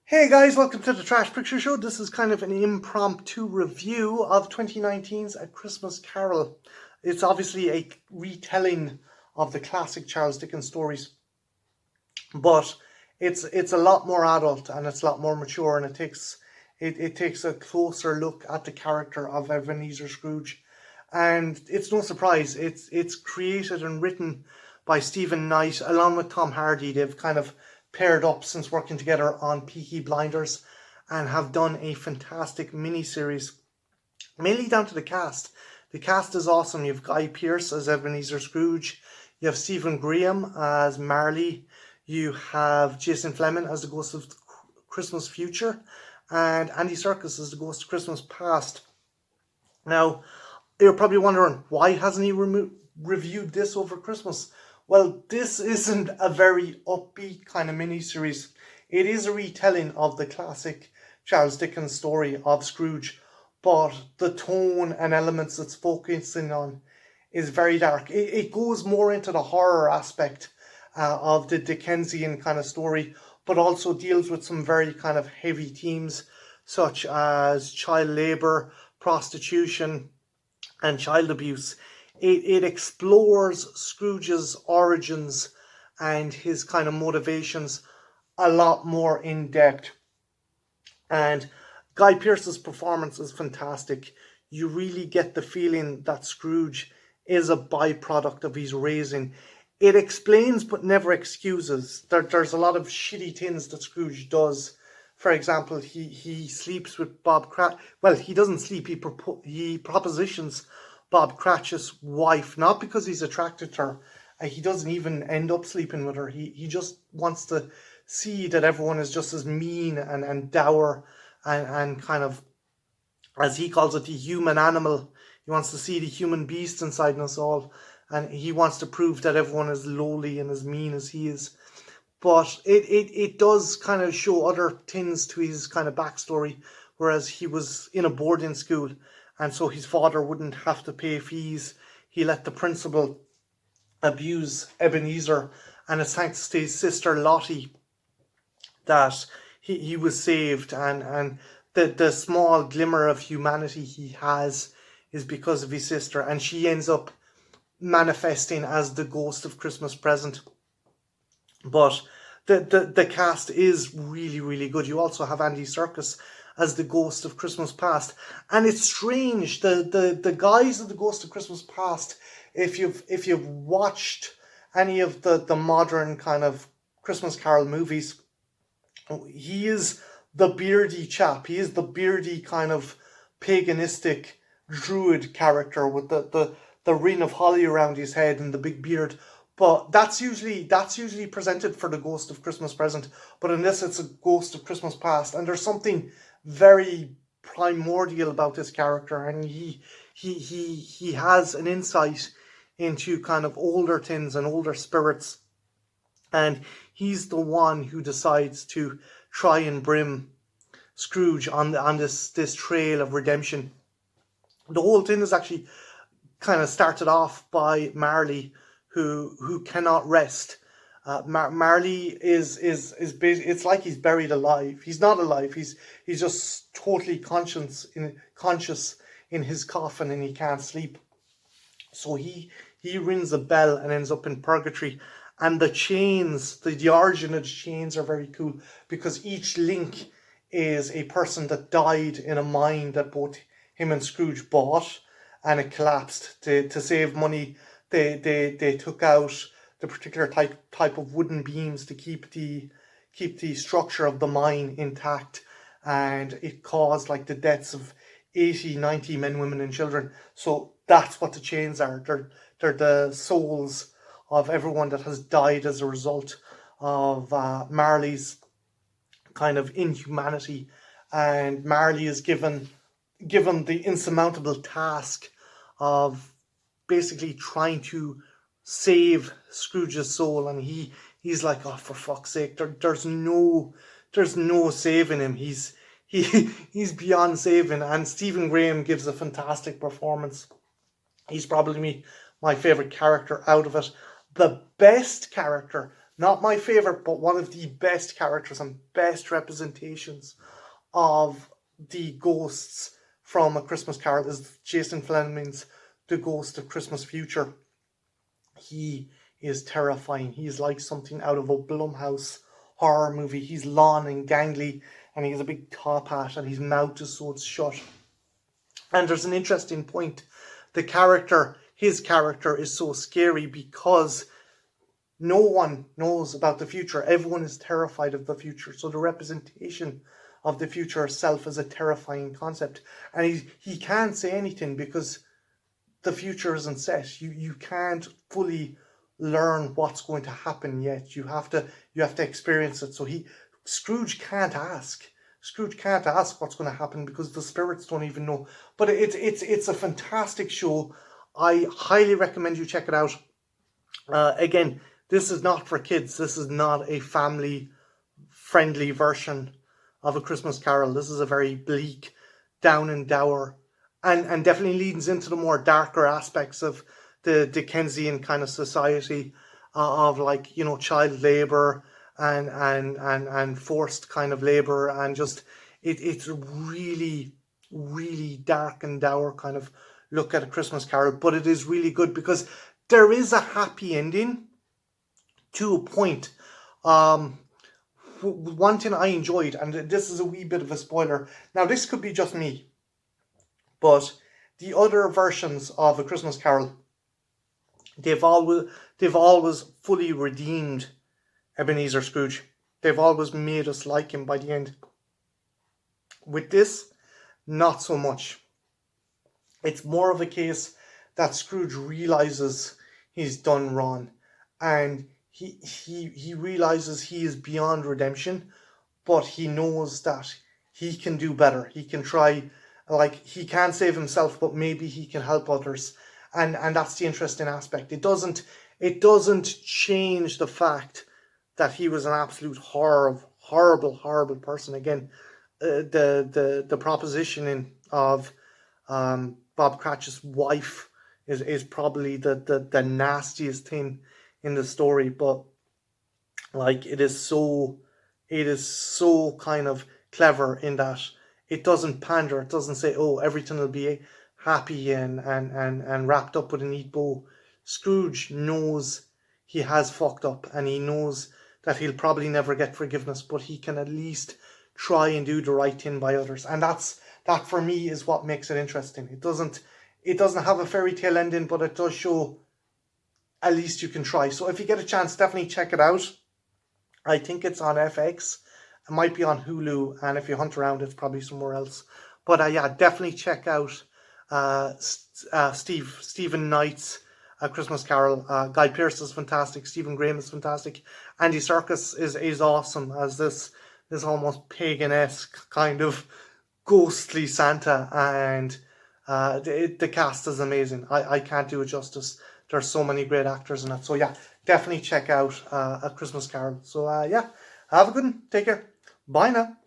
Hey guys, welcome to the Trash Picture Show. This is kind of an impromptu review of 2019's A Christmas Carol. It's obviously a retelling of the classic Charles Dickens stories, but it's a lot more adult and it's a lot more mature, and it takes a closer look at the character of Ebenezer Scrooge. And it's no surprise, it's created and written by Stephen Knight along with Tom Hardy. They've kind of paired up since working together on Peaky Blinders and have done a fantastic miniseries, mainly down to the cast. The cast is awesome. You have Guy Pearce as Ebenezer Scrooge, you have Stephen Graham as Marley, you have Jason Fleming as the Ghost of Christmas Future, and Andy Serkis as the Ghost of Christmas Past. Now, you're probably wondering, why hasn't he reviewed this over Christmas? Well, this isn't a very upbeat kind of miniseries. It is a retelling of the classic Charles Dickens story of Scrooge, but the tone and elements it's focusing on is very dark. It goes more into the horror aspect of the Dickensian kind of story, but also deals with some very kind of heavy themes such as child labour, prostitution, and child abuse. It explores Scrooge's origins and his kind of motivations a lot more in depth. And Guy Pearce's performance is fantastic. You really get the feeling that Scrooge is a byproduct of his raising. It explains but never excuses. There's a lot of shitty things that Scrooge does. For example, he sleeps with Bob Cratchit. Well, he doesn't sleep. He propositions Bob Cratchit's wife, not because he's attracted to her. He doesn't even end up sleeping with her. He just wants to see that everyone is just as mean and dour and kind of, as he calls it, the human animal. He wants to see the human beast inside us all, and he wants to prove that everyone is lowly and as mean as he is. But it does kind of show other things to his kind of backstory, whereas he was in a boarding school, and so his father wouldn't have to pay fees. He let the principal abuse Ebenezer, and it's thanks to his sister Lottie that he was saved, and the small glimmer of humanity he has is because of his sister, and she ends up manifesting as the Ghost of Christmas Present. But the cast is really, really good. You also have Andy Serkis as the Ghost of Christmas Past, and it's strange, the guys of the Ghost of Christmas Past, if you've watched any of the modern kind of Christmas Carol movies, he is the beardy chap. He is the beardy kind of paganistic druid character with the ring of holly around his head and the big beard. But that's usually presented for the Ghost of Christmas Present. But in this, it's a Ghost of Christmas Past, and there's something very primordial about this character, and he has an insight into kind of older things and older spirits, and he's the one who decides to try and bring Scrooge on this trail of redemption. The whole thing is actually kind of started off by Marley, who cannot rest. Marley is it's like he's buried alive. He's not alive. He's just totally conscious in his coffin, and he can't sleep. So he rings a bell and ends up in purgatory. And the chains, the origin of the chains are very cool, because each link is a person that died in a mine that both him and Scrooge bought, and it collapsed. To save money, they took out the particular type of wooden beams to keep the structure of the mine intact, and it caused like the deaths of 80, 90 men, women, and children. So that's what the chains are. They're the souls of everyone that has died as a result of Marley's kind of inhumanity, and Marley is given the insurmountable task of basically trying to save Scrooge's soul, and he's like, oh, for fuck's sake, there's no saving him. He's beyond saving, and Stephen Graham gives a fantastic performance. He's probably my favorite character out of it. The best character not my favorite, but one of the best characters and best representations of the ghosts from A Christmas Carol is Jason Fleming's The Ghost of Christmas Future. He is terrifying. He's like something out of a Blumhouse horror movie. He's long and gangly, and he has a big top hat, and his mouth is so it's shut. And there's an interesting point. His character is so scary because no one knows about the future. Everyone is terrified of the future. So the representation of the future itself is a terrifying concept. And he can't say anything because the future isn't set. You can't fully learn what's going to happen yet. You have to experience it. So Scrooge can't ask. Scrooge can't ask what's going to happen because the spirits don't even know. But it's a fantastic show. I highly recommend you check it out. Again, this is not for kids. This is not a family-friendly version of A Christmas Carol. This is a very bleak, down and dour, and definitely leads into the more darker aspects of the Dickensian kind of society of, like, you know, child labour and forced kind of labour, and just it's really, really dark and dour kind of look at A Christmas Carol. But it is really good because there is a happy ending to a point. One thing I enjoyed, and this is a wee bit of a spoiler. Now, this could be just me, but the other versions of A Christmas Carol, they've always fully redeemed Ebenezer Scrooge. They've always made us like him by the end. With this, not so much. It's more of a case that Scrooge realizes he's done wrong, and he realizes he is beyond redemption, but he knows that he can do better. He can try, like, he can't save himself, but maybe he can help others, and that's the interesting aspect. It doesn't change the fact that he was an absolute horrible person. Again, the propositioning of Bob Cratchit's wife is probably the nastiest thing in the story, but like it is so kind of clever in that it doesn't pander. It doesn't say, oh, everything will be happy and wrapped up with a neat bow. Scrooge knows he has fucked up, and he knows that he'll probably never get forgiveness, but he can at least try and do the right thing by others. And that for me is what makes it interesting. It doesn't have a fairy tale ending, but it does show at least you can try. So if you get a chance, definitely check it out. I think it's on FX. It might be on Hulu, and if you hunt around, it's probably somewhere else. But yeah, definitely check out Stephen Knight's A Christmas Carol. Guy Pearce is fantastic. Stephen Graham is fantastic. Andy Serkis is awesome as this almost pagan-esque kind of ghostly Santa, and the cast is amazing. I can't do it justice. There's so many great actors in it. So yeah, definitely check out A Christmas Carol. So yeah, have a good one. Take care. Bye now.